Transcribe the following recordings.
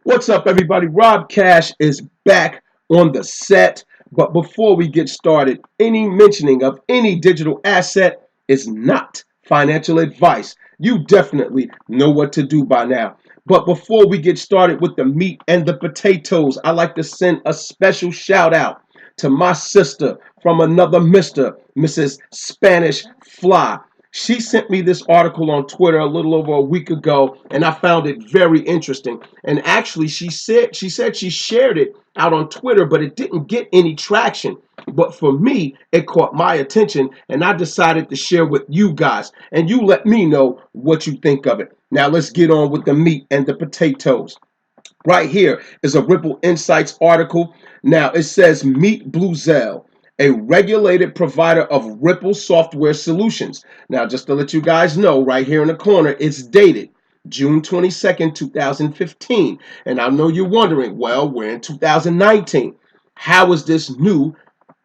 What's up, everybody? Rob Cash is back on the set. But before we get started, any mentioning of any digital asset is not financial advice. You definitely know what to do by now. But before we get started with the meat and the potatoes, I like to send a special shout out to my sister from another Mr. Mrs. Spanish Fly. She sent me this article on Twitter a little over a week ago, and I found it very interesting. And actually, she said she shared it out on Twitter, but it didn't get any traction. But for me, it caught my attention, and I decided to share with you guys. And you let me know what you think of it. Now let's get on with the meat and the potatoes. Right here is a Ripple Insights article. Now it says meet Bluzelle, a regulated provider of Ripple software solutions. Now, just to let you guys know, right here in the corner, it's dated June 22nd, 2015. And I know you're wondering, well, we're in 2019. How is this new,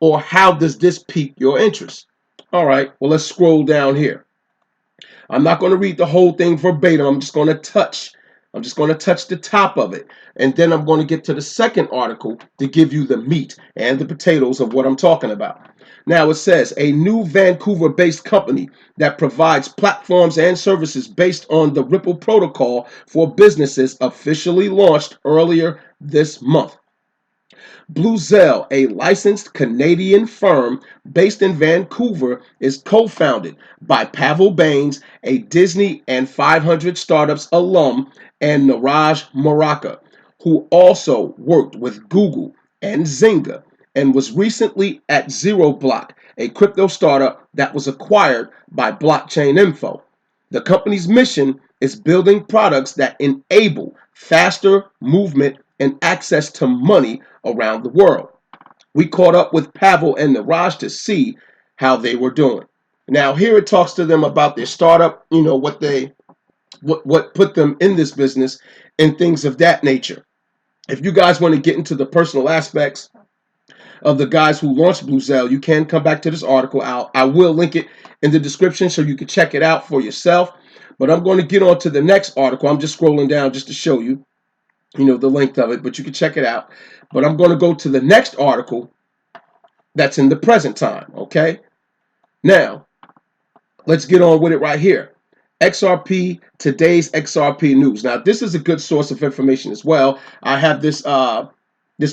or how does this pique your interest? All right, well, let's scroll down here. I'm not going to read the whole thing verbatim. I'm just going to touch the top of it. And then I'm going to get to the second article to give you the meat and the potatoes of what I'm talking about. Now it says a new Vancouver-based company that provides platforms and services based on the Ripple protocol for businesses officially launched earlier this month. Bluzelle, a licensed Canadian firm based in Vancouver, is co-founded by Pavel Bains, a Disney and 500 Startups alum, and Niraj Moraka, who also worked with Google and Zynga and was recently at ZeroBlock, a crypto startup that was acquired by Blockchain Info. The company's mission is building products that enable faster movement and access to money around the world. We caught up with Pavel and Niraj to see how they were doing. Now here it talks to them about their startup, what put them in this business and things of that nature. If you guys want to get into the personal aspects of the guys who launched Bluzelle, you can come back to this article. I will link it in the description so you can check it out for yourself. But I'm going to get on to the next article. I'm just scrolling down just to show you, the length of it, but you can check it out. But I'm going to go to the next article that's in the present time, okay? Now, let's get on with it right here. XRP, today's XRP news. Now, this is a good source of information as well. I have this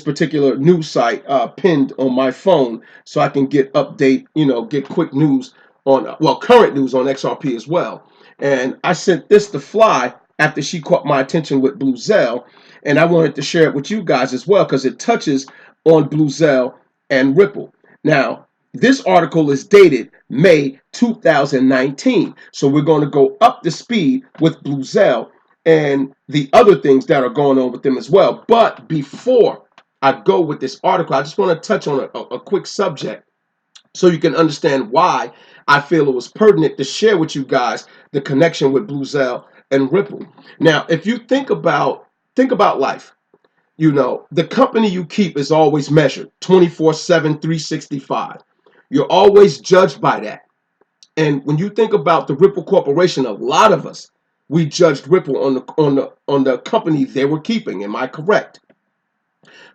particular news site pinned on my phone so I can get get quick news on, current news on XRP as well. And I sent this to Fly after she caught my attention with Bluzelle, and I wanted to share it with you guys as well because it touches on Bluzelle and Ripple. Now, this article is dated May 2019, so we're going to go up the speed with Bluzelle and the other things that are going on with them as well. But before I go with this article, I just want to touch on a quick subject so you can understand why I feel it was pertinent to share with you guys the connection with Bluzelle and Ripple. Now, if you think about life, the company you keep is always measured 24/7, 365. You're always judged by that. And when you think about the Ripple Corporation, a lot of us, we judged Ripple on the company they were keeping. Am I correct?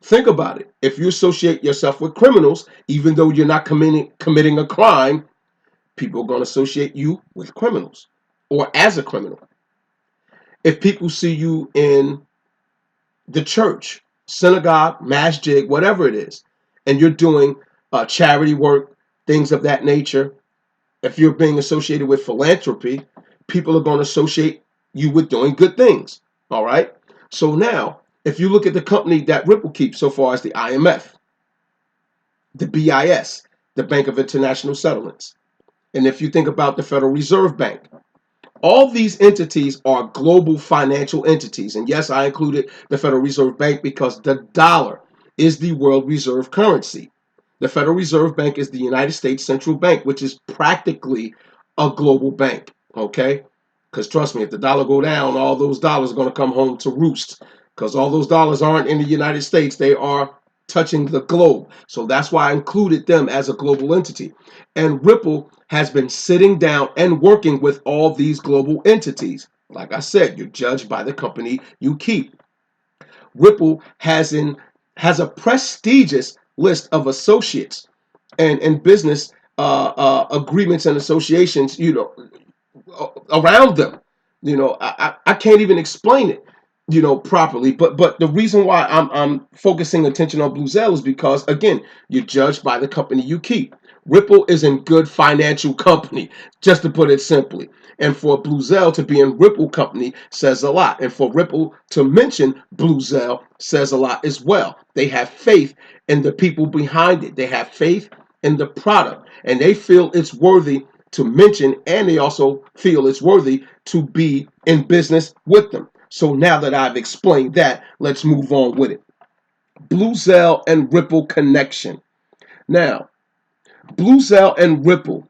Think about it. If you associate yourself with criminals, even though you're not committing a crime, people are going to associate you with criminals or as a criminal. If people see you in the church, synagogue, masjid, whatever it is, and you're doing charity work, things of that nature, if you're being associated with philanthropy, people are going to associate you with doing good things. All right? So now, if you look at the company that Ripple keeps so far as the IMF, the BIS, the Bank of International Settlements, and if you think about the Federal Reserve Bank, all these entities are global financial entities. And yes, I included the Federal Reserve Bank because the dollar is the world reserve currency. The Federal Reserve Bank is the United States Central Bank, which is practically a global bank, okay? Because trust me, if the dollar go down, all those dollars are going to come home to roost because all those dollars aren't in the United States. They are touching the globe. So that's why I included them as a global entity. And Ripple has been sitting down and working with all these global entities. Like I said, you're judged by the company you keep. Ripple has a prestigious list of associates and business agreements and associations, around them. I can't even explain it, properly. But the reason why I'm focusing attention on Bluzelle is because, again, you're judged by the company you keep. Ripple is in good financial company, just to put it simply. And for Bluzelle to be in Ripple company says a lot. And for Ripple to mention Bluzelle says a lot as well. They have faith in the people behind it. They have faith in the product. And they feel it's worthy to mention, and they also feel it's worthy to be in business with them. So now that I've explained that, let's move on with it. Bluzelle and Ripple connection. Now, Bluzelle and Ripple,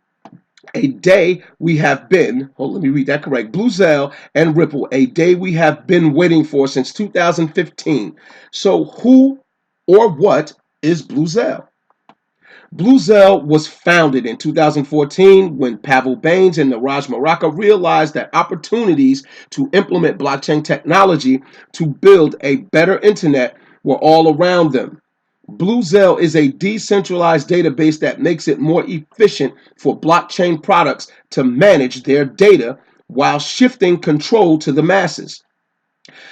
a day we have been, let me read that correct. Bluzelle and Ripple, a day we have been waiting for since 2015. So who or what is Bluzelle? Bluzelle was founded in 2014 when Pavel Bains and Niraj Maraka realized that opportunities to implement blockchain technology to build a better internet were all around them. Bluzelle is a decentralized database that makes it more efficient for blockchain products to manage their data while shifting control to the masses.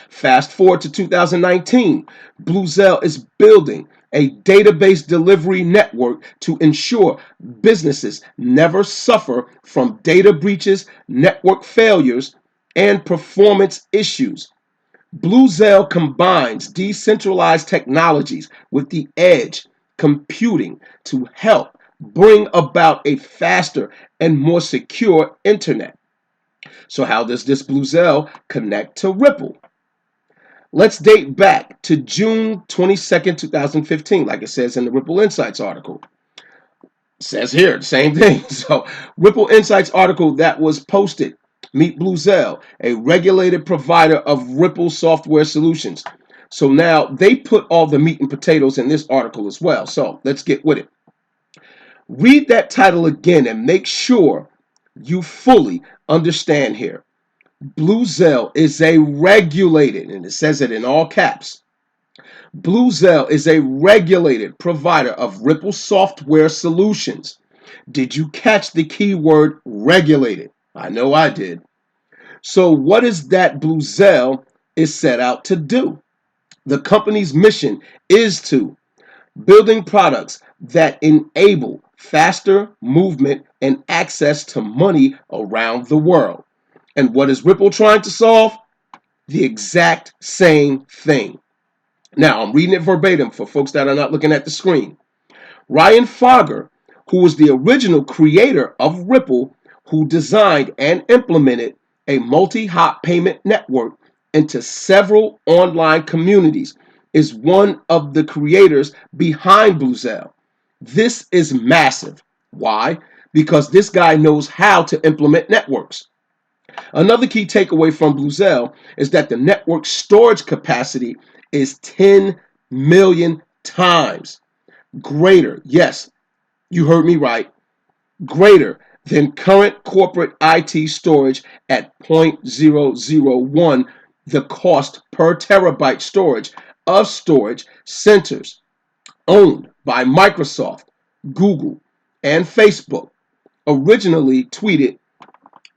Fast forward to 2019, Bluzelle is building a database delivery network to ensure businesses never suffer from data breaches, network failures, and performance issues. Bluzelle combines decentralized technologies with the edge computing to help bring about a faster and more secure internet. So how does this Bluzelle connect to Ripple? Let's date back to June 22nd, 2015, like it says in the Ripple Insights article. It says here the same thing. So, Ripple Insights article that was posted. Meet Bluzelle, a regulated provider of Ripple software solutions. So now they put all the meat and potatoes in this article as well. So let's get with it. Read that title again and make sure you fully understand here. Bluzelle is a regulated, and it says it in all caps. Bluzelle is a regulated provider of Ripple software solutions. Did you catch the keyword regulated? I know I did. So what is that Bluzelle is set out to do? The company's mission is to building products that enable faster movement and access to money around the world. And what is Ripple trying to solve? The exact same thing. Now, I'm reading it verbatim for folks that are not looking at the screen. Ryan Fogger, who was the original creator of Ripple, who designed and implemented a multi-hop payment network into several online communities, is one of the creators behind Bluzelle. This is massive. Why? Because this guy knows how to implement networks. Another key takeaway from Bluzelle is that the network storage capacity is 10 million times greater. Yes, you heard me right. Greater than current corporate IT storage at 0.001 the cost per terabyte storage of storage centers owned by Microsoft, Google, and Facebook, originally tweeted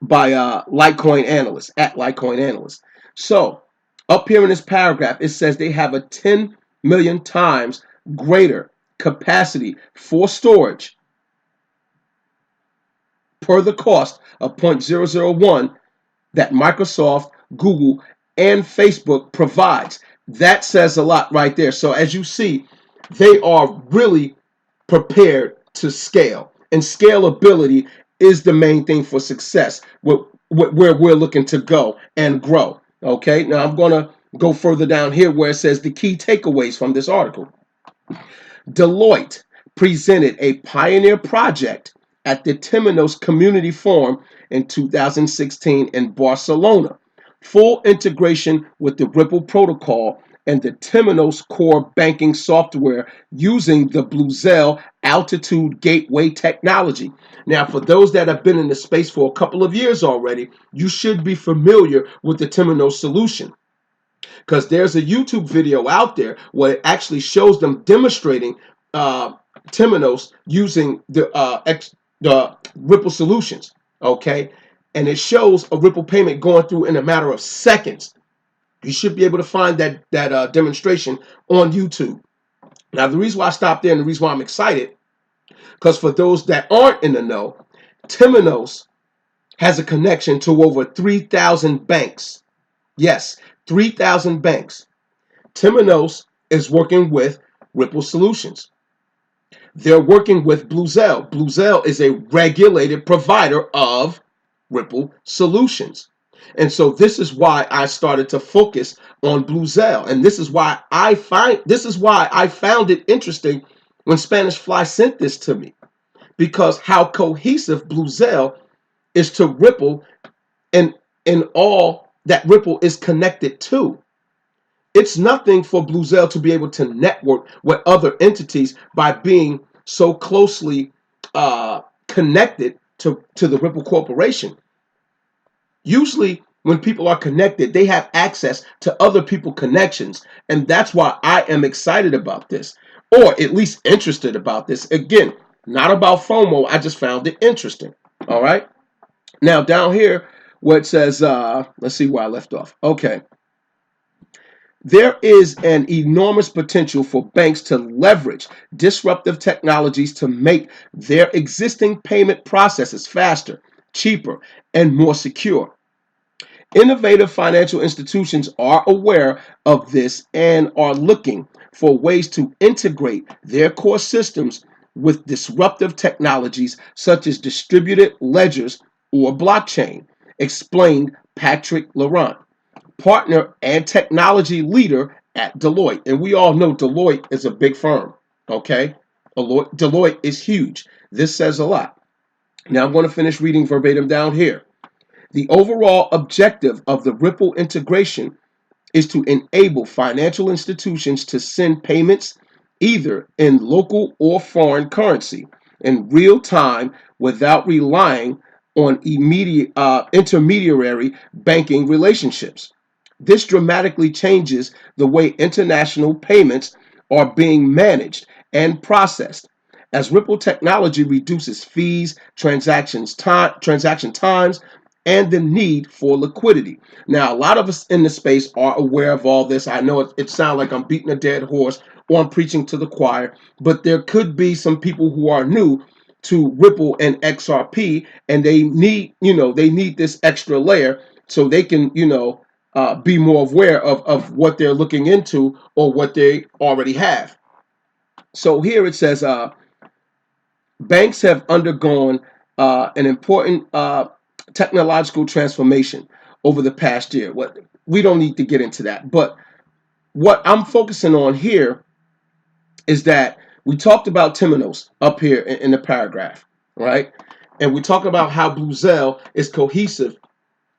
by Litecoin analyst at Litecoin analyst. So up here in this paragraph, it says they have a 10 million times greater capacity for storage per the cost of 0.001 that Microsoft, Google, and Facebook provides. That says a lot right there. So as you see, they are really prepared to scale. And scalability is the main thing for success, where we're looking to go and grow. Okay, now I'm going to go further down here where it says the key takeaways from this article. Deloitte presented a pioneer project at the Temenos Community Forum in 2016 in Barcelona. Full integration with the Ripple protocol and the Temenos core banking software using the Bluzelle Altitude Gateway technology. Now, for those that have been in the space for a couple of years already, you should be familiar with the Temenos solution. because there's a YouTube video out there where it actually shows them demonstrating Temenos using the Ripple solutions. Okay, and it shows a Ripple payment going through in a matter of seconds. You should be able to find that demonstration on YouTube. Now, the reason why I stopped there and the reason why I'm excited, because for those that aren't in the know, Temenos has a connection to over 3,000 banks. Yes, 3,000 banks. Temenos is working with Ripple Solutions. They're working with Bluzelle. Bluzelle is a regulated provider of Ripple Solutions. And so this is why I started to focus on Bluzelle. And this is why I found it interesting when Spanish Fly sent this to me. Because how cohesive Bluzelle is to Ripple and in all that Ripple is connected to. It's nothing for Bluzelle to be able to network with other entities by being so closely connected to the Ripple Corporation. Usually, when people are connected, they have access to other people's connections. And that's why I am excited about this, or at least interested about this. Again, not about FOMO. I just found it interesting. All right. Now, down here where it says, let's see where I left off. Okay. There is an enormous potential for banks to leverage disruptive technologies to make their existing payment processes faster, cheaper, and more secure. Innovative financial institutions are aware of this and are looking for ways to integrate their core systems with disruptive technologies such as distributed ledgers or blockchain, explained Patrick Laurent, partner and technology leader at Deloitte. And we all know Deloitte is a big firm, okay? Deloitte is huge. This says a lot. Now I'm going to finish reading verbatim down here. The overall objective of the Ripple integration is to enable financial institutions to send payments either in local or foreign currency in real time without relying on immediate intermediary banking relationships. This dramatically changes the way international payments are being managed and processed, as Ripple technology reduces fees, transaction times, and the need for liquidity. Now, a lot of us in the space are aware of all this. I know it sounds like I'm beating a dead horse or I'm preaching to the choir, but there could be some people who are new to Ripple and XRP, and they need this extra layer so they can, be more aware of what they're looking into or what they already have. So here it says, banks have undergone an important technological transformation over the past year. We don't need to get into that, but what I'm focusing on here is that we talked about Temenos up here in the paragraph, right? And we talk about how Bluzelle is cohesive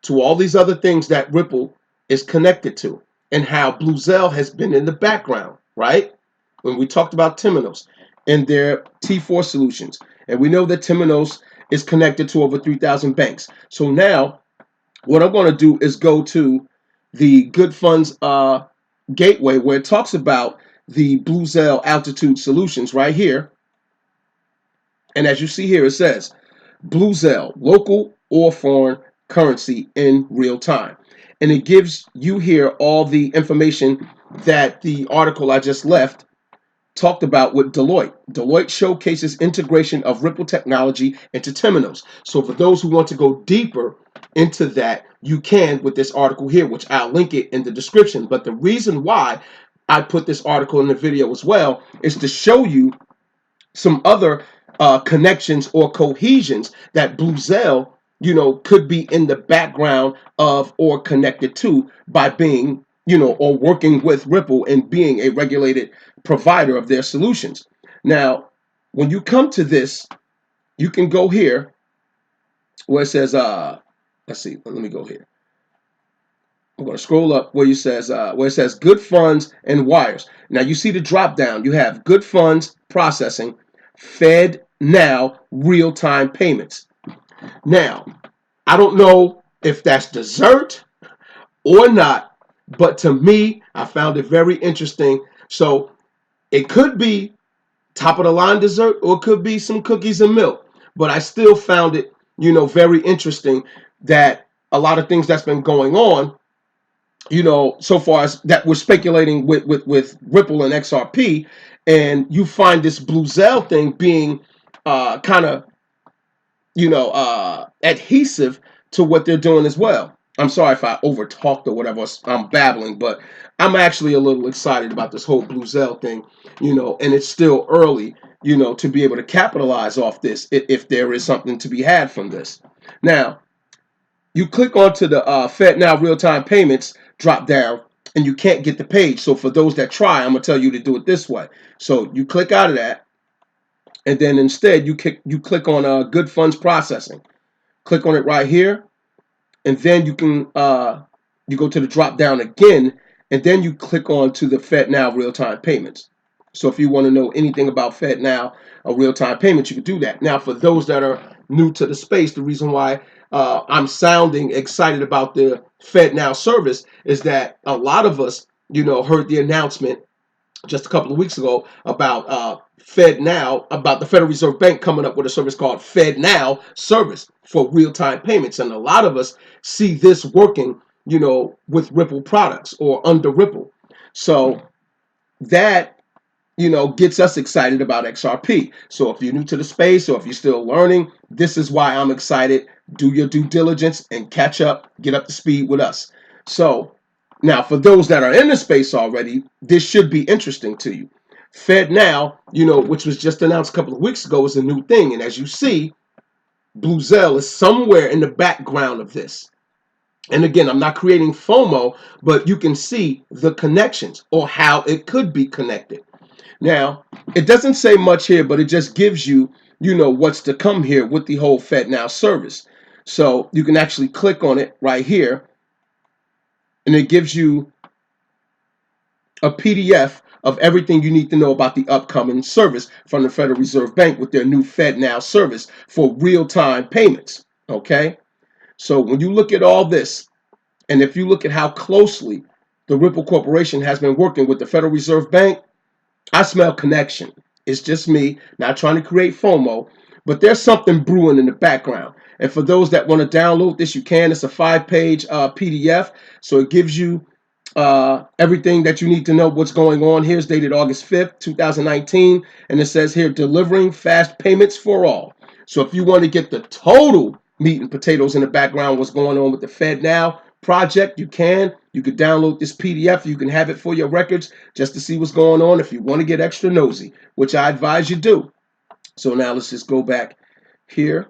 to all these other things that Ripple is connected to, and how Bluzelle has been in the background, right? When we talked about Temenos and their T4 solutions, and we know that Temenos is connected to over 3,000 banks. So now, what I'm going to do is go to the Good Funds gateway where it talks about the Bluzelle altitude solutions right here. And as you see here, it says Bluzelle, local or foreign currency in real time. And it gives you here all the information that the article I just left talked about with Deloitte. Deloitte showcases integration of Ripple technology into Temenos. So for those who want to go deeper into that, you can with this article here, which I'll link it in the description. But the reason why I put this article in the video as well is to show you some other connections or cohesions that Bluzelle, could be in the background of or connected to by being, or working with Ripple and being a regulated provider of their solutions. Now, when you come to this, you can go here where it says, let's see, let me go here. I'm going to scroll up where it says good funds and wires. Now you see the drop down. You have good funds processing, Fed now real-time payments. Now, I don't know if that's dessert or not, But to me, I found it very interesting. So it could be top of the line dessert, or it could be some cookies and milk. But I still found it, very interesting that a lot of things that's been going on, so far as that we're speculating with Ripple and XRP, and you find this Bluzelle thing being kind of, adhesive to what they're doing as well. I'm sorry if I over talked or whatever. I'm babbling, but I'm actually a little excited about this whole Bluzelle thing, and it's still early, to be able to capitalize off this if there is something to be had from this. Now, you click onto the Fed Now real-time payments drop down, and you can't get the page. So for those that try, I'm gonna tell you to do it this way. So you click out of that, and then instead you click on Good Funds Processing. Click on it right here, and then you can you go to the drop down again, and then you click on to the Fed Now real-time payments. So if you want to know anything about Fed Now or real-time payments, you can do that. Now, for those that are new to the space, the reason why I'm sounding excited about the Fed Now service is that a lot of us, heard the announcement just a couple of weeks ago about Fed Now, about the Federal Reserve Bank coming up with a service called Fed Now service for real-time payments. And a lot of us see this working, with Ripple products or under Ripple. So that, gets us excited about XRP. So if you're new to the space or if you're still learning, this is why I'm excited. Do your due diligence and catch up, get up to speed with us. So now, for those that are in the space already, this should be interesting to you. Fed Now, which was just announced a couple of weeks ago, is a new thing. And as you see, Bluzelle is somewhere in the background of this. And again, I'm not creating FOMO, but you can see the connections or how it could be connected. Now, it doesn't say much here, but it just gives you, what's to come here with the whole Fed Now service. So you can actually click on it right here, and it gives you a PDF of everything you need to know about the upcoming service from the Federal Reserve Bank with their new Fed Now service for real-time payments. Okay? So when you look at all this, and if you look at how closely the Ripple Corporation has been working with the Federal Reserve Bank, I smell connection. It's just me, not trying to create FOMO, but there's something brewing in the background. And for those that want to download this, you can. It's a 5-page PDF, so it gives you everything that you need to know what's going on. Here's dated August 5th, 2019, and it says here, delivering fast payments for all. So if you want to get the total meat and potatoes in the background, what's going on with the Fed Now project, you can. You could download this PDF. You can have it for your records just to see what's going on if you want to get extra nosy, which I advise you do. So now let's just go back here.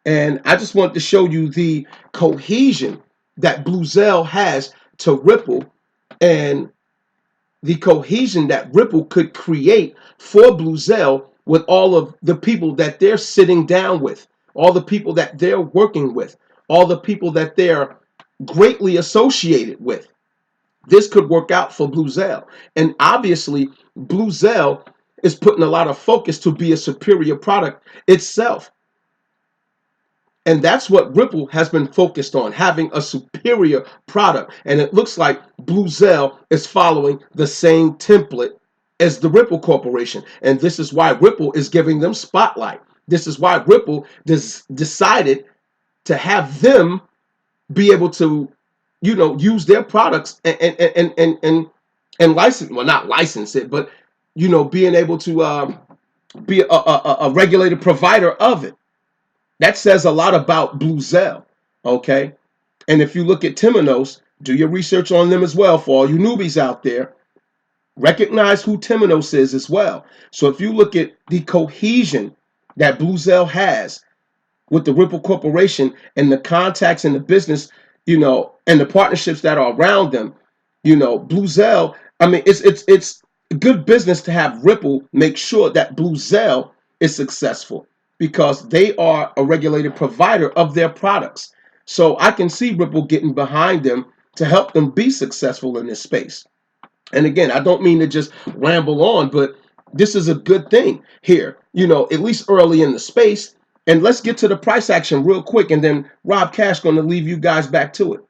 And I just want to show you the cohesion that Bluzelle has to Ripple, and the cohesion that Ripple could create for Bluzelle with all of the people that they're sitting down with, all the people that they're working with, all the people that they're greatly associated with. This could work out for Bluzelle. And obviously, Bluzelle is putting a lot of focus to be a superior product itself. And that's what Ripple has been focused on, having a superior product. And it looks like Bluzelle is following the same template as the Ripple Corporation. And this is why Ripple is giving them spotlight. This is why Ripple decided to have them be able to, use their products and license, well, not license it, but, being able to be a regulated provider of it. That says a lot about Bluzelle, okay? And if you look at Temenos, do your research on them as well. For all you newbies out there, recognize who Temenos is as well. So if you look at the cohesion that Bluzelle has with the Ripple Corporation and the contacts in the business, and the partnerships that are around them, Bluzelle, I mean, it's good business to have Ripple make sure that Bluzelle is successful, because they are a regulated provider of their products. So I can see Ripple getting behind them to help them be successful in this space. And again, I don't mean to just ramble on, but this is a good thing here, at least early in the space. And let's get to the price action real quick, and then Rob Cash going to leave you guys back to it.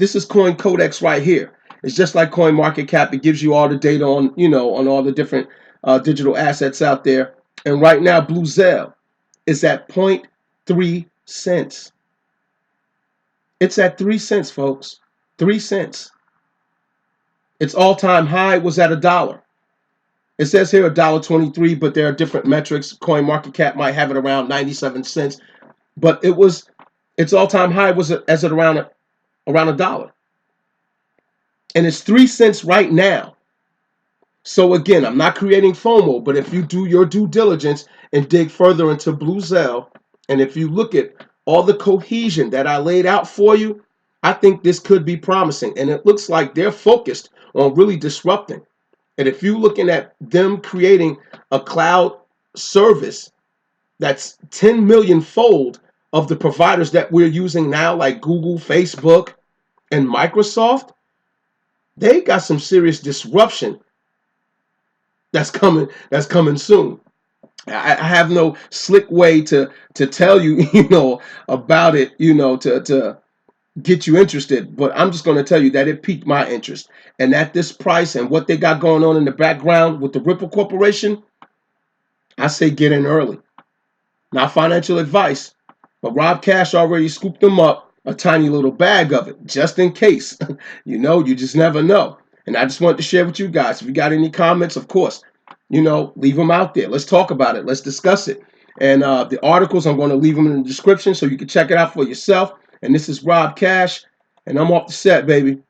This is Coin Codex right here. It's just like Coinmarketcap. It gives you all the data on, on all the different digital assets out there. And right now, Bluzelle is at 0.3 cents. It's at 3 cents, folks. 3 cents. Its all-time high was at $1. It says here $1.23, but there are different metrics. CoinMarketCap might have it around 97 cents, but its all-time high was at around $1, and it's 3 cents right now. So again, I'm not creating FOMO, but if you do your due diligence and dig further into Bluzelle, and if you look at all the cohesion that I laid out for you, I think this could be promising, and it looks like they're focused on really disrupting. And if you're looking at them creating a cloud service that's 10 million fold of the providers that we're using now, like Google, Facebook, and Microsoft, they got some serious disruption that's coming soon. I have no slick way to tell you, about it, to get you interested, but I'm just going to tell you that it piqued my interest, and at this price and what they got going on in the background with the Ripple Corporation, I say get in early. Not financial advice, but Rob Cash already scooped them up a tiny little bag of it just in case. You just never know. And I just wanted to share with you guys. If you got any comments, of course, leave them out there. Let's talk about it. Let's discuss it. And the articles, I'm going to leave them in the description so you can check it out for yourself. And this is Rob Cash, and I'm off the set, baby.